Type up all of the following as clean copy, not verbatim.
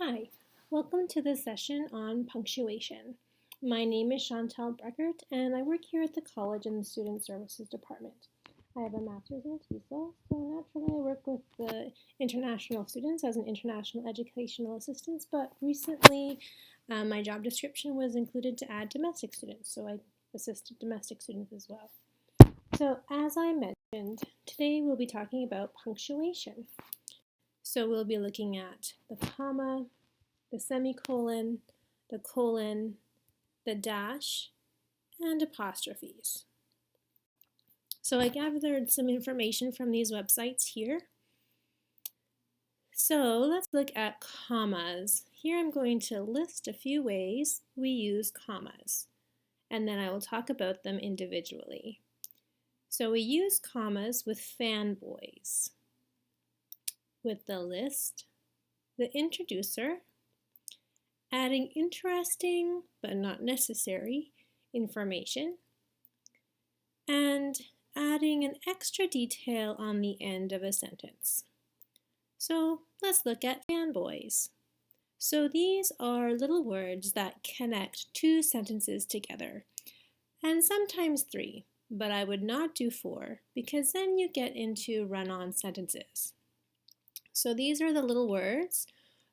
Hi, welcome to the session on punctuation. My name is Chantal Breckert and I work here at the college in the Student Services Department. I have a master's in TESOL, so naturally I work with the international students as an international educational assistant, but recently my job description was included to add domestic students, so I assisted domestic students as well. So as I mentioned, today we'll be talking about punctuation. So we'll be looking at the comma, the semicolon, the colon, the dash, and apostrophes. So I gathered some information from these websites here. So let's look at commas. Here I'm going to list a few ways we use commas, and then I will talk about them individually. So we use commas with fanboys, with the list, the introducer, adding interesting but not necessary information, and adding an extra detail on the end of a sentence. So let's look at fanboys. So these are little words that connect two sentences together, and sometimes three, but I would not do four because then you get into run-on sentences. So these are the little words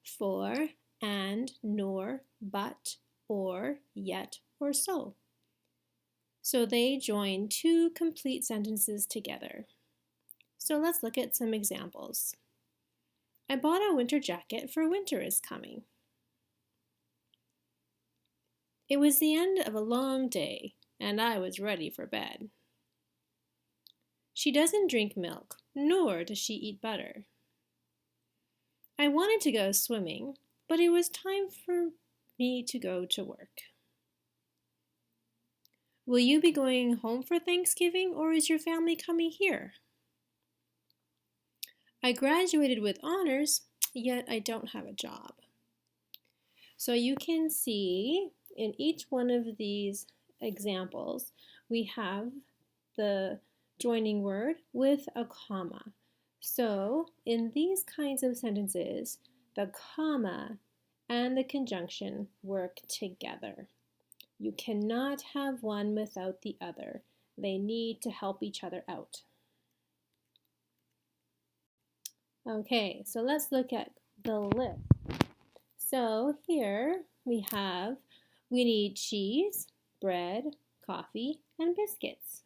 for, and, nor, but, or, yet, or so. So they join two complete sentences together. So let's look at some examples. I bought a winter jacket for winter is coming. It was the end of a long day and I was ready for bed. She doesn't drink milk, nor does she eat butter. I wanted to go swimming, but it was time for me to go to work. Will you be going home for Thanksgiving or is your family coming here? I graduated with honors, yet I don't have a job. So you can see in each one of these examples, we have the joining word with a comma. So in these kinds of sentences, the comma and the conjunction work together. You cannot have one without the other. They need to help each other out. Okay, so let's look at the list. So here we need cheese, bread, coffee, and biscuits.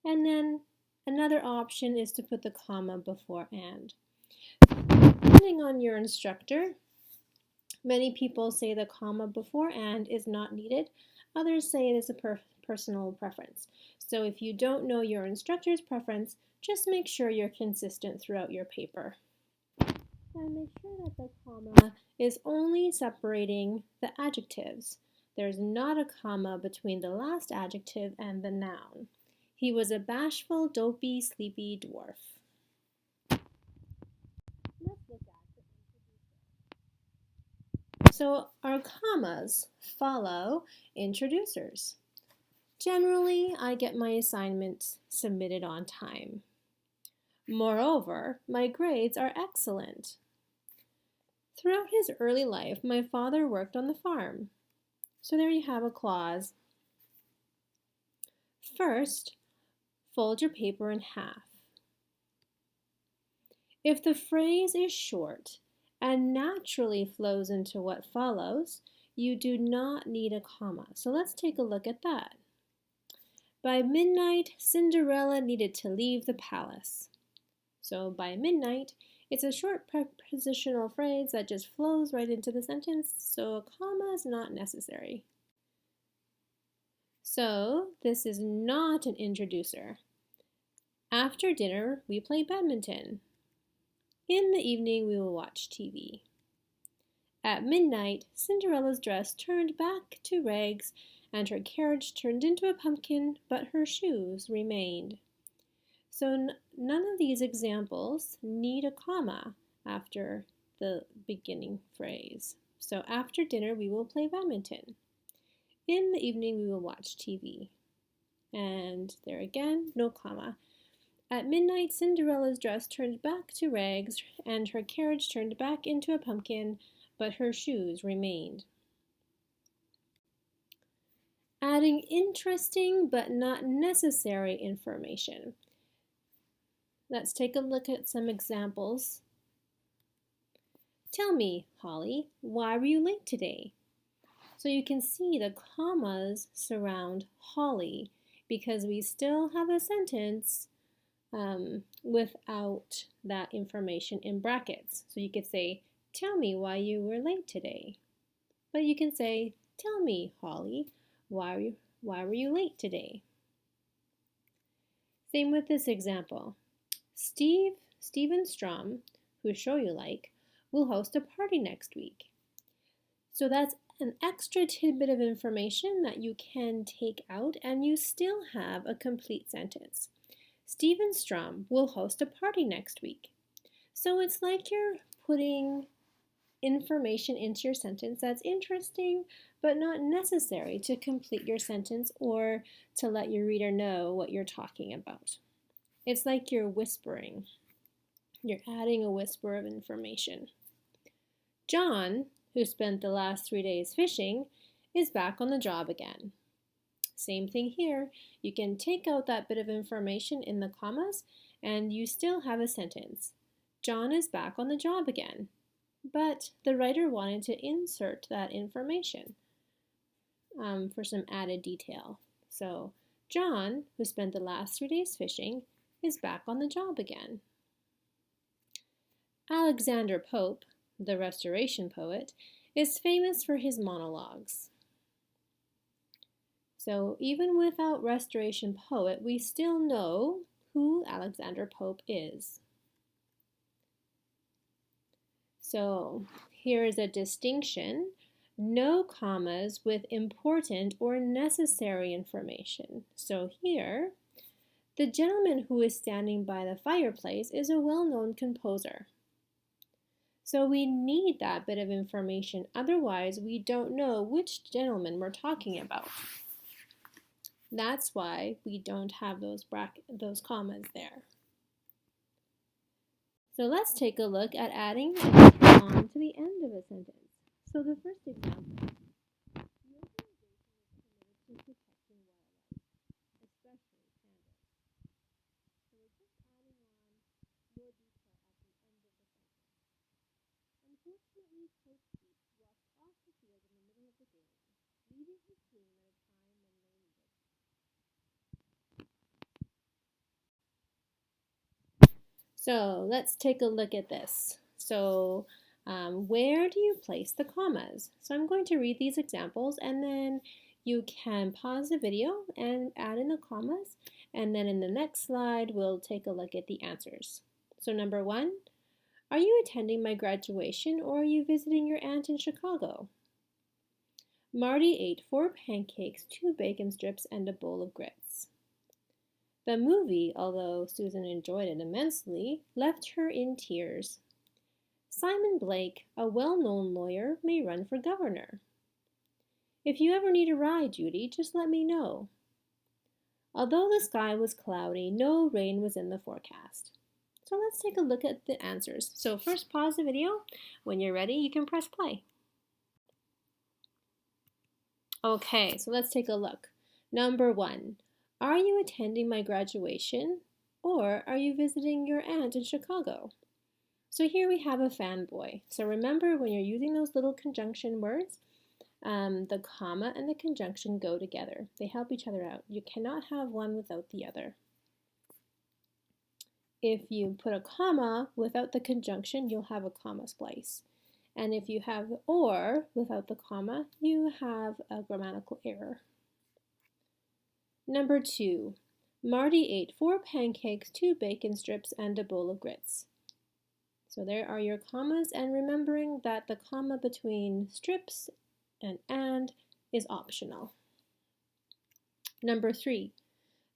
And then another option is to put the comma before and. Depending on your instructor, many people say the comma before and is not needed. Others say it is a personal preference. So if you don't know your instructor's preference, just make sure you're consistent throughout your paper. And make sure that the comma is only separating the adjectives. There's not a comma between the last adjective and the noun. He was a bashful, dopey, sleepy dwarf. Let's look at the introducer. So our commas follow introducers. Generally, I get my assignments submitted on time. Moreover, my grades are excellent. Throughout his early life, my father worked on the farm. So there you have a clause. First, fold your paper in half. If the phrase is short and naturally flows into what follows, you do not need a comma. So let's take a look at that. By midnight, Cinderella needed to leave the palace. So by midnight, it's a short prepositional phrase that just flows right into the sentence, so a comma is not necessary. So this is not an introducer. After dinner, we play badminton. In the evening, we will watch TV. At midnight, Cinderella's dress turned back to rags and her carriage turned into a pumpkin, but her shoes remained. So none of these examples need a comma after the beginning phrase. So after dinner, we will play badminton. In the evening, we will watch TV. And there again, no comma. At midnight, Cinderella's dress turned back to rags and her carriage turned back into a pumpkin, but her shoes remained. Adding interesting but not necessary information. Let's take a look at some examples. Tell me, Holly, why were you late today? So you can see the commas surround Holly because we still have a sentence without that information in brackets. So you could say, tell me why you were late today. But you can say, tell me, Holly, why were you late today? Same with this example. Steven Strom, whose show you like, will host a party next week. So that's an extra tidbit of information that you can take out and you still have a complete sentence. Steven Strom will host a party next week. So it's like you're putting information into your sentence that's interesting but not necessary to complete your sentence or to let your reader know what you're talking about. It's like you're whispering. You're adding a whisper of information. John, who spent the last 3 days fishing, is back on the job again. Same thing here. You can take out that bit of information in the commas and you still have a sentence. John is back on the job again. But the writer wanted to insert that information for some added detail. So, John, who spent the last 3 days fishing, is back on the job again. Alexander Pope, the Restoration poet, is famous for his monologues. So even without Restoration poet, we still know who Alexander Pope is. So here is a distinction. No commas with important or necessary information. So here, the gentleman who is standing by the fireplace is a well-known composer. So we need that bit of information, otherwise we don't know which gentleman we're talking about. That's why we don't have those commas there. So let's take a look at adding on to the end of a sentence. So the first example, the organization is committed to protecting wildlife, especially pandas. So we're just adding on more detail at the end of the sentence. Unfortunately, Coach Pete walked off the field in the middle of the game, leaving his team at a time when they needed him. So let's take a look at this. So where do you place the commas? So I'm going to read these examples and then you can pause the video and add in the commas, and then in the next slide we'll take a look at the answers. So number 1, are you attending my graduation or are you visiting your aunt in Chicago? Marty ate 4 pancakes, 2 bacon strips, and a bowl of grits. The movie, although Susan enjoyed it immensely, left her in tears. Simon Blake, a well-known lawyer, may run for governor. If you ever need a ride, Judy, just let me know. Although the sky was cloudy, no rain was in the forecast. So let's take a look at the answers. So first pause the video. When you're ready, you can press play. Okay, so let's take a look. Number 1, are you attending my graduation or are you visiting your aunt in Chicago? So here we have a fanboy. So remember when you're using those little conjunction words, the comma and the conjunction go together. They help each other out. You cannot have one without the other. If you put a comma without the conjunction, you'll have a comma splice. And if you have or without the comma, you have a grammatical error. Number 2, Marty ate 4 pancakes, 2 bacon strips, and a bowl of grits. So there are your commas, and remembering that the comma between strips and is optional. Number 3,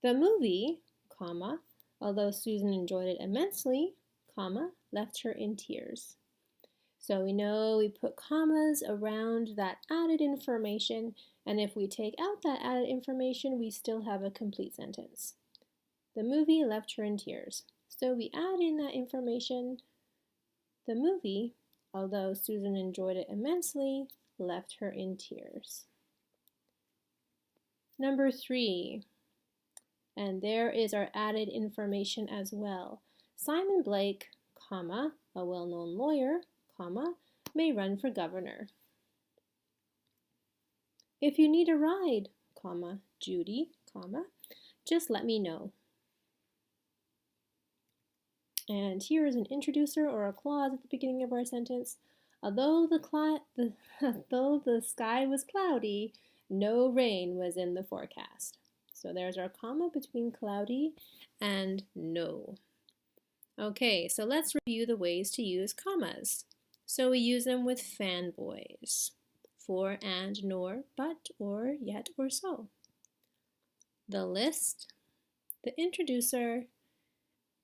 the movie, comma, although Susan enjoyed it immensely, comma, left her in tears. So we know we put commas around that added information, and if we take out that added information, we still have a complete sentence. The movie left her in tears. So we add in that information, the movie although Susan enjoyed it immensely, left her in tears. Number 3, and there is our added information as well. Simon Blake, comma, a well-known lawyer, comma, may run for governor. If you need a ride, comma, Judy, comma, just let me know. And here is an introducer or a clause at the beginning of our sentence. Although the sky was cloudy, no rain was in the forecast. So there's our comma between cloudy and no. Okay, so let's review the ways to use commas. So we use them with fanboys. For, and, nor, but, or, yet, or so. The list, the introducer,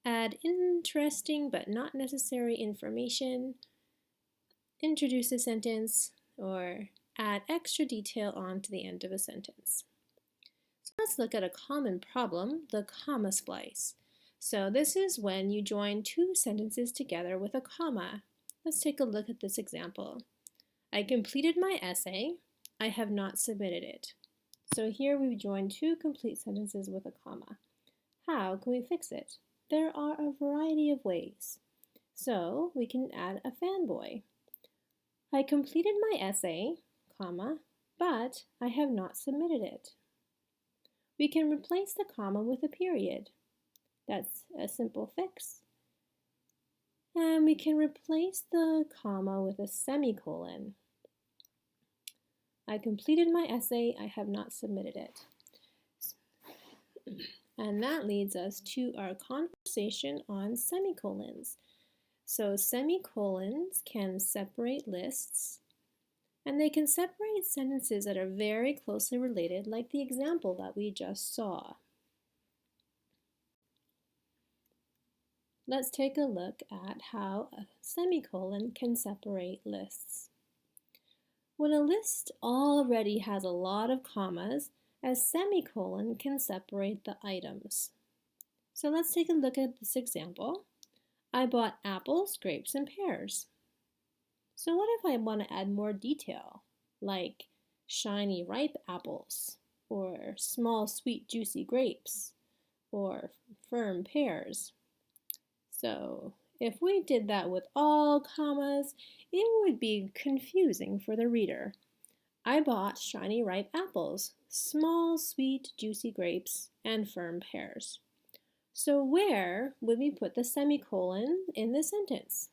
add interesting but not necessary information, introduce a sentence, or add extra detail on to the end of a sentence. So let's look at a common problem, the comma splice. So this is when you join two sentences together with a comma. Let's take a look at this example. I completed my essay. I have not submitted it. So here we've joined two complete sentences with a comma. How can we fix it? There are a variety of ways. So we can add a fanboy. I completed my essay, comma, but I have not submitted it. We can replace the comma with a period. That's a simple fix. And we can replace the comma with a semicolon. I completed my essay, I have not submitted it. And that leads us to our conversation on semicolons. So semicolons can separate lists, and they can separate sentences that are very closely related, like the example that we just saw. Let's take a look at how a semicolon can separate lists. When a list already has a lot of commas, a semicolon can separate the items. So let's take a look at this example. I bought apples, grapes, and pears. So what if I want to add more detail, like shiny, ripe apples, or small, sweet, juicy grapes, or firm pears? So if we did that with all commas, it would be confusing for the reader. I bought shiny, ripe apples, small, sweet, juicy grapes, and firm pears. So where would we put the semicolon in the sentence?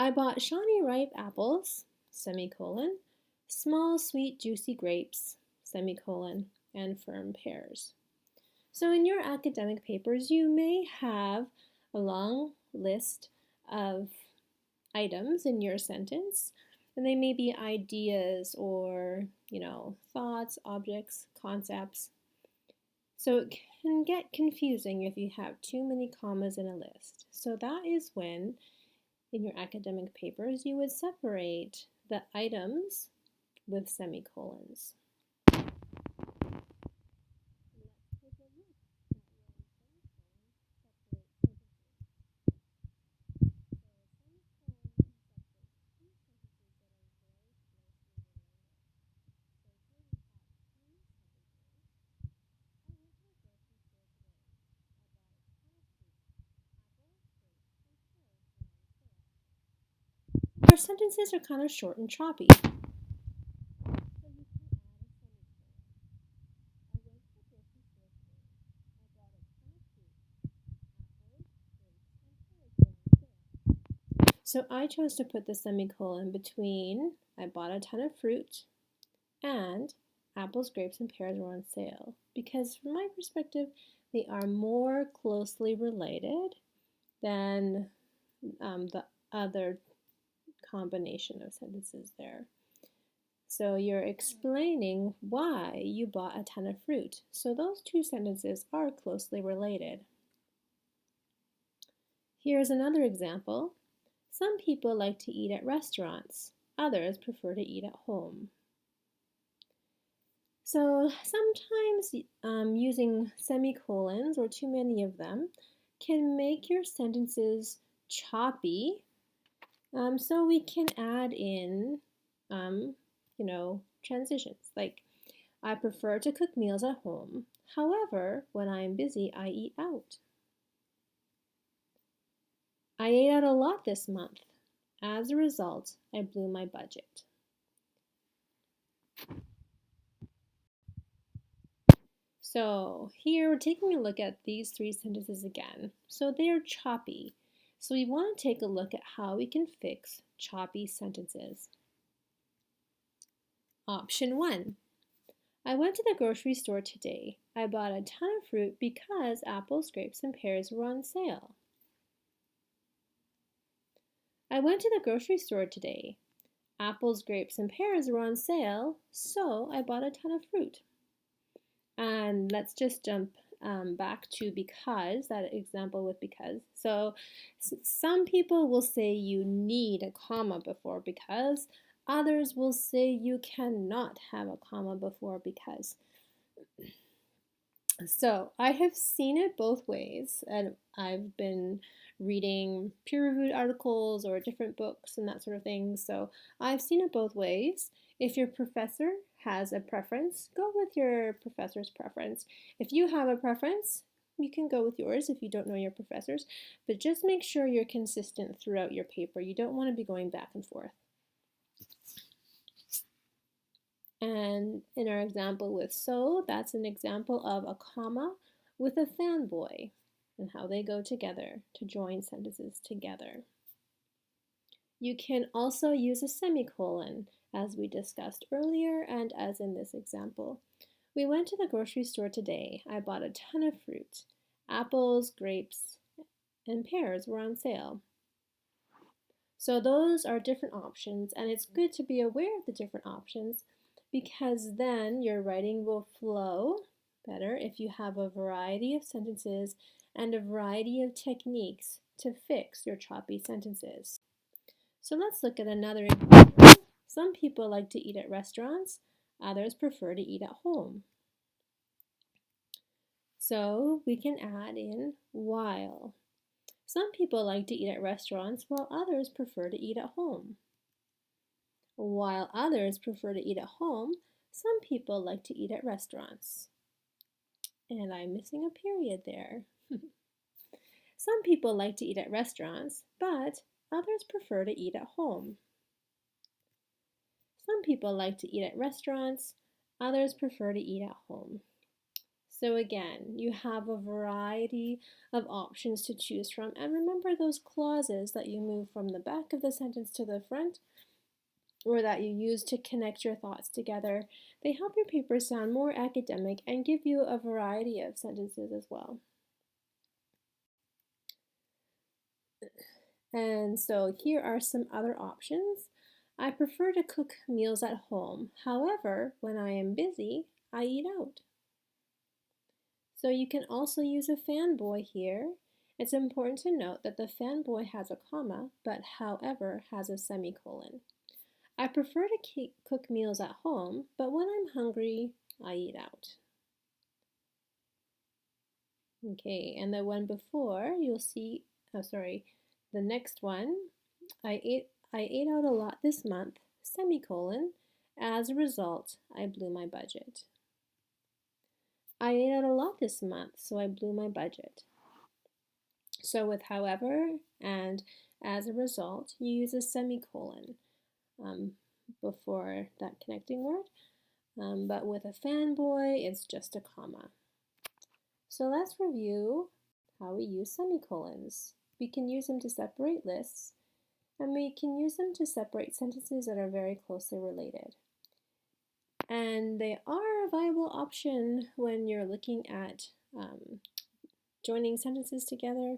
I bought shiny, ripe apples, semicolon, small, sweet, juicy grapes, semicolon, and firm pears. So in your academic papers, you may have a long list of items in your sentence, and they may be ideas or, thoughts, objects, concepts. So it can get confusing if you have too many commas in a list. So that is when, in your academic papers, you would separate the items with semicolons. Our sentences are kind of short and choppy. So I chose to put the semicolon between I bought a ton of fruit and apples, grapes, and pears were on sale, because from my perspective, they are more closely related than the other combination of sentences there. So you're explaining why you bought a ton of fruit. So those two sentences are closely related. Here's another example. Some people like to eat at restaurants. Others prefer to eat at home. So sometimes using semicolons or too many of them can make your sentences choppy, so we can add in, transitions. Like, I prefer to cook meals at home. However, when I am busy, I eat out. I ate out a lot this month. As a result, I blew my budget. So here we're taking a look at these three sentences again. So they are choppy. So we want to take a look at how we can fix choppy sentences. Option 1. I went to the grocery store today. I bought a ton of fruit because apples, grapes, and pears were on sale. I went to the grocery store today. Apples, grapes, and pears were on sale, so I bought a ton of fruit. And let's just jump back to because, that example with because. So some people will say you need a comma before because. Others will say you cannot have a comma before because. So I have seen it both ways, and I've been reading peer-reviewed articles or different books and that sort of thing. So I've seen it both ways. If your professor has a preference, go with your professor's preference. If you have a preference, you can go with yours if you don't know your professors, but just make sure you're consistent throughout your paper. You don't want to be going back and forth. And in our example with so, that's an example of a comma with a fanboy and how they go together to join sentences together. You can also use a semicolon, as we discussed earlier and as in this example. We went to the grocery store today. I bought a ton of fruit. Apples, grapes, and pears were on sale. So those are different options, and it's good to be aware of the different options because then your writing will flow better if you have a variety of sentences and a variety of techniques to fix your choppy sentences. So let's look at another example. Some people like to eat at restaurants, others prefer to eat at home. So we can add in while. Some people like to eat at restaurants while others prefer to eat at home. While others prefer to eat at home, some people like to eat at restaurants. And I'm missing a period there. Some people like to eat at restaurants, but others prefer to eat at home. Some people like to eat at restaurants, others prefer to eat at home. So again, you have a variety of options to choose from. And remember those clauses that you move from the back of the sentence to the front, or that you use to connect your thoughts together. They help your paper sound more academic and give you a variety of sentences as well. And so here are some other options. I prefer to cook meals at home. However, when I am busy, I eat out. So you can also use a fanboy here. It's important to note that the fanboy has a comma, but however has a semicolon. I prefer to cook meals at home, but when I'm hungry, I eat out. Okay, and the one before, you'll see, the next one, I ate out a lot this month, semicolon. As a result, I blew my budget. I ate out a lot this month, so I blew my budget. So with however and as a result, you use a semicolon before that connecting word. But with a fanboy, it's just a comma. So let's review how we use semicolons. We can use them to separate lists, and we can use them to separate sentences that are very closely related. And they are a viable option when you're looking at joining sentences together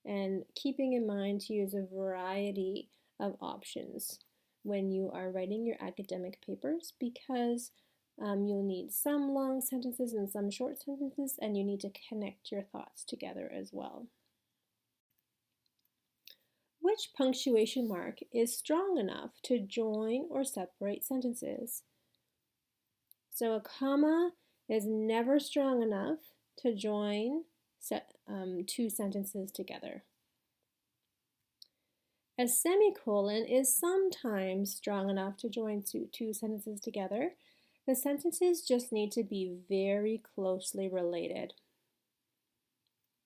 and keeping in mind to use a variety of options when you are writing your academic papers because you'll need some long sentences and some short sentences, and you need to connect your thoughts together as well. Which punctuation mark is strong enough to join or separate sentences? So a comma is never strong enough to join two sentences together. A semicolon is sometimes strong enough to join two sentences together. The sentences just need to be very closely related.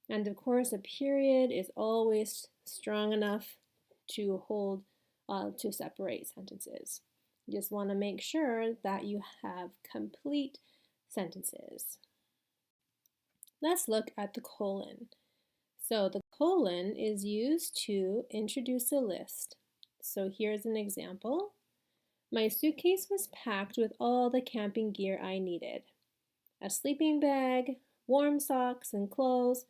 And of course, a period is always strong enough to hold, to separate sentences. You just want to make sure that you have complete sentences. Let's look at the colon. So the colon is used to introduce a list. So here's an example. My suitcase was packed with all the camping gear I needed. A sleeping bag, warm socks and clothes,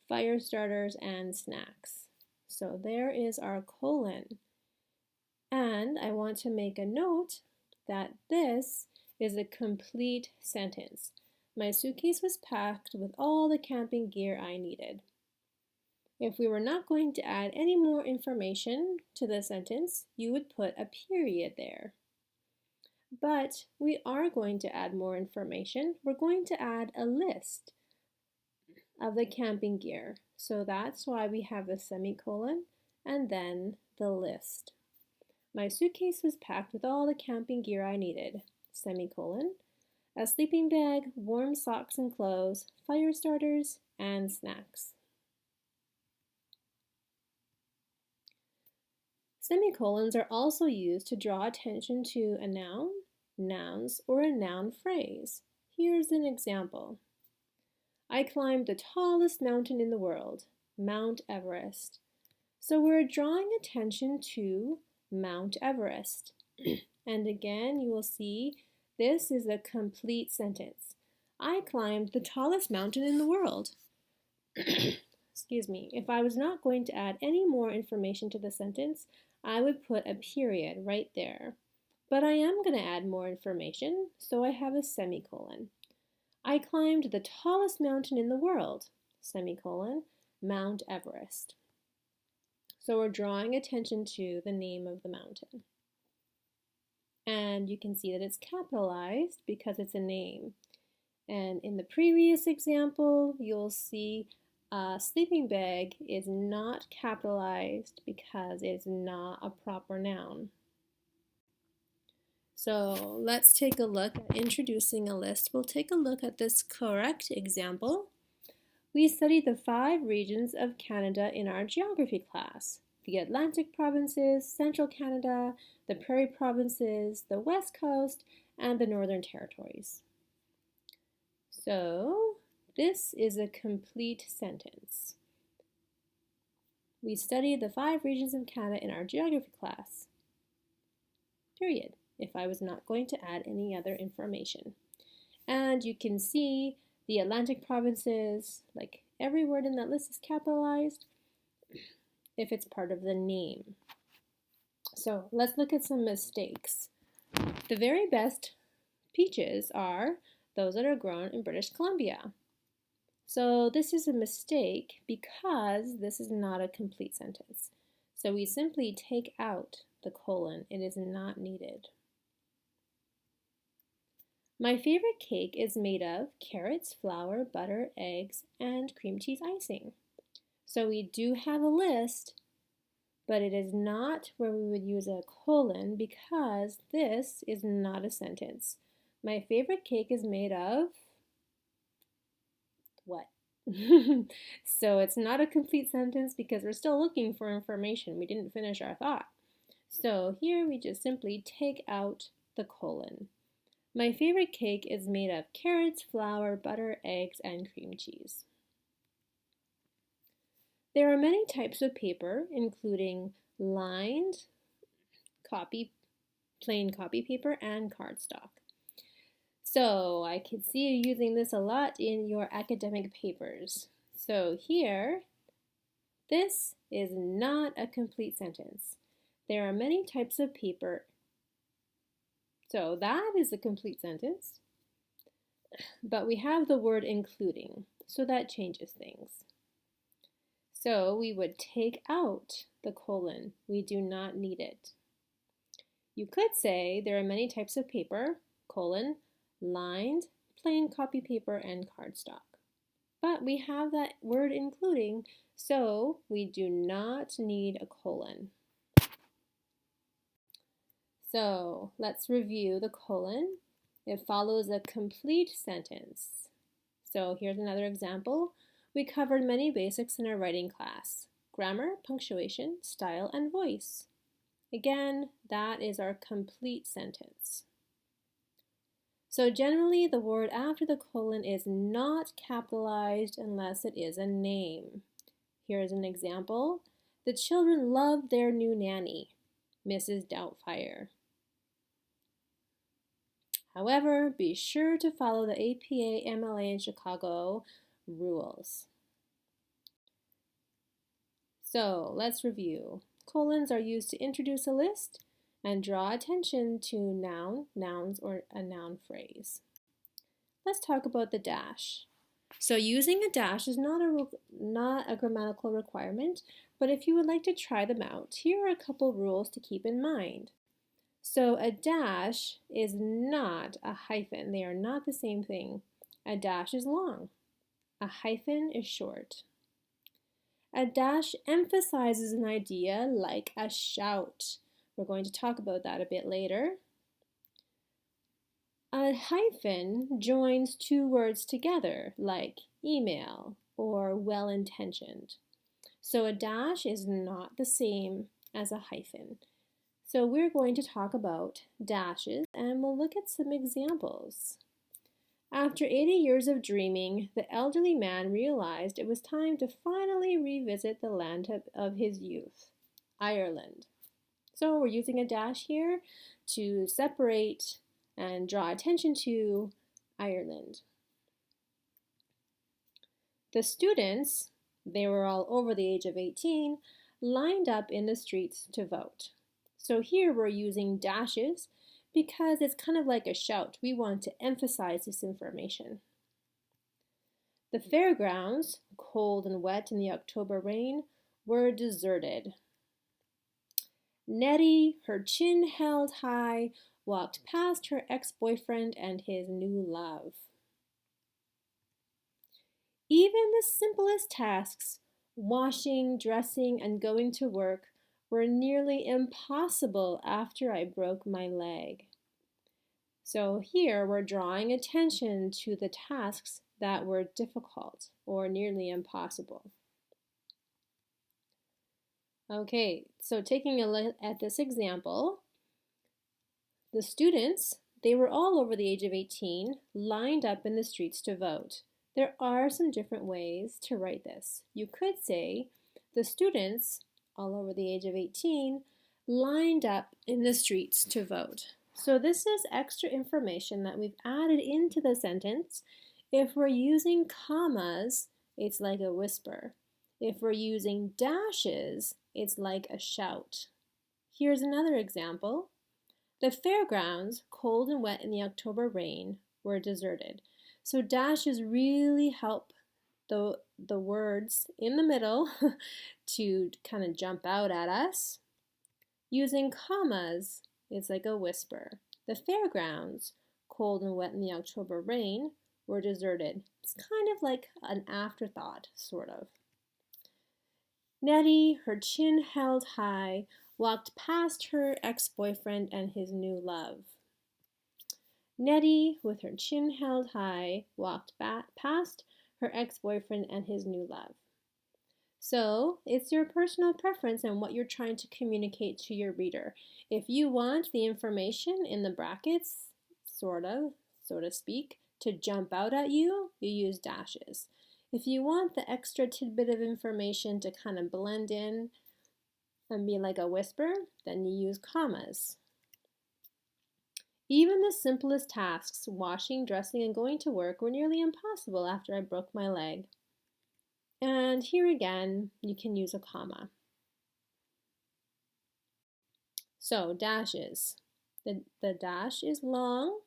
fire starters, and snacks. So there is our colon. And I want to make a note that this is a complete sentence. My suitcase was packed with all the camping gear I needed. If we were not going to add any more information to the sentence, you would put a period there. But we are going to add more information. We're going to add a list of the camping gear. So that's why we have a semicolon and then the list. My suitcase was packed with all the camping gear I needed, semicolon, a sleeping bag, warm socks and clothes, fire starters, and snacks. Semicolons are also used to draw attention to a noun, nouns, or a noun phrase. Here's an example. I climbed the tallest mountain in the world, Mount Everest. So we're drawing attention to Mount Everest. And again, you will see this is a complete sentence. I climbed the tallest mountain in the world. Excuse me. If I was not going to add any more information to the sentence, I would put a period right there. But I am going to add more information, so I have a semicolon. I climbed the tallest mountain in the world, semicolon, Mount Everest. So we're drawing attention to the name of the mountain. And you can see that it's capitalized because it's a name. And in the previous example, you'll see a sleeping bag is not capitalized because it's not a proper noun. So let's take a look at introducing a list. We'll take a look at this correct example. We studied the 5 regions of Canada in our geography class: the Atlantic provinces, Central Canada, the Prairie provinces, the West Coast, and the Northern Territories. So this is a complete sentence. We studied the 5 regions of Canada in our geography class. Period. If I was not going to add any other information. And you can see the Atlantic provinces, like every word in that list is capitalized if it's part of the name. So let's look at some mistakes. The very best peaches are those that are grown in British Columbia. So this is a mistake because this is not a complete sentence. So we simply take out the colon. It is not needed. My favorite cake is made of carrots, flour, butter, eggs, and cream cheese icing. So we do have a list, but it is not where we would use a colon because this is not a sentence. My favorite cake is made of what? So it's not a complete sentence because we're still looking for information. We didn't finish our thought. So here we just simply take out the colon. My favorite cake is made of carrots, flour, butter, eggs, and cream cheese. There are many types of paper, including lined copy, plain copy paper, and cardstock. So I can see you using this a lot in your academic papers. So here, this is not a complete sentence. There are many types of paper. So that is a complete sentence. But we have the word including, so that changes things. So we would take out the colon. We do not need it. You could say there are many types of paper, colon, lined, plain copy paper, and cardstock. But we have that word including, so we do not need a colon. So let's review the colon. It follows a complete sentence. So here's another example. We covered many basics in our writing class: grammar, punctuation, style, and voice. Again, that is our complete sentence. So generally, the word after the colon is not capitalized unless it is a name. Here's an example. The children love their new nanny, Mrs. Doubtfire. However, be sure to follow the APA MLA in Chicago rules. So let's review. Colons are used to introduce a list and draw attention to nouns, or a noun phrase. Let's talk about the dash. So using a dash is not a grammatical requirement, but if you would like to try them out, here are a couple rules to keep in mind. So a dash is not a hyphen. They are not the same thing. A dash is long. A hyphen is short. A dash emphasizes an idea like a shout. We're going to talk about that a bit later. A hyphen joins two words together like email or well-intentioned. So a dash is not the same as a hyphen. So we're going to talk about dashes and we'll look at some examples. After 80 years of dreaming, the elderly man realized it was time to finally revisit the land of his youth, Ireland. So we're using a dash here to separate and draw attention to Ireland. The students, they were all over the age of 18, lined up in the streets to vote. So here we're using dashes because it's kind of like a shout. We want to emphasize this information. The fairgrounds, cold and wet in the October rain, were deserted. Nettie, her chin held high, walked past her ex-boyfriend and his new love. Even the simplest tasks, washing, dressing, and going to work, were nearly impossible after I broke my leg. So here we're drawing attention to the tasks that were difficult or nearly impossible. Okay, so taking a look at this example, the students, they were all over the age of 18, lined up in the streets to vote. There are some different ways to write this. You could say the students, all over the age of 18, lined up in the streets to vote. So this is extra information that we've added into the sentence. If we're using commas, it's like a whisper. If we're using dashes, it's like a shout. Here's another example. The fairgrounds, cold and wet in the October rain, were deserted. So dashes really help the words in the middle to kind of jump out at us. Using commas, it's like a whisper. The fairgrounds, cold and wet in the October rain, were deserted. It's kind of like an afterthought, sort of. Nettie, her chin held high, walked past her ex-boyfriend and his new love. Nettie, with her chin held high, walked past her ex-boyfriend and his new love. So it's your personal preference and what you're trying to communicate to your reader. If you want the information in the brackets, so to speak, to jump out at you, you use dashes. If you want the extra tidbit of information to kind of blend in and be like a whisper, then you use commas. Even the simplest tasks, washing, dressing, and going to work, were nearly impossible after I broke my leg. And here again, you can use a comma. So dashes. The dash is long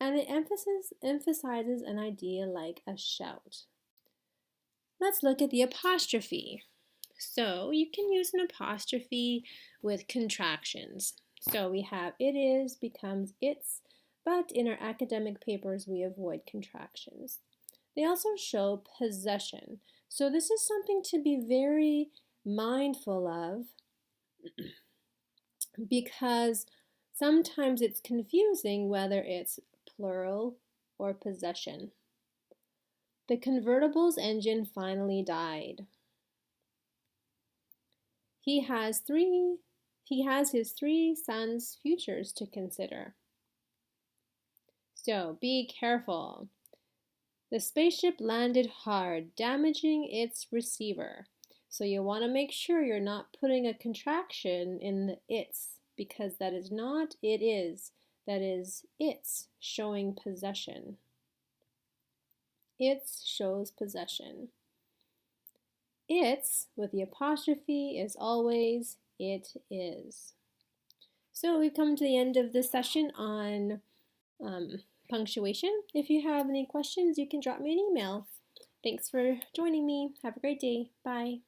and it emphasizes an idea like a shout. Let's look at the apostrophe. So you can use an apostrophe with contractions. So we have it is becomes it's, but in our academic papers we avoid contractions. They also show possession. So this is something to be very mindful of because Sometimes it's confusing whether it's plural or possession. The convertible's engine finally died. He has his 3 sons' futures to consider. So be careful. The spaceship landed hard, damaging its receiver. So you want to make sure you're not putting a contraction in the its, because that is not it is. That is it's showing possession. It's shows possession. It's with the apostrophe is always it is. So we've come to the end of this session on punctuation. If you have any questions, you can drop me an email. Thanks for joining me. Have a great day. Bye.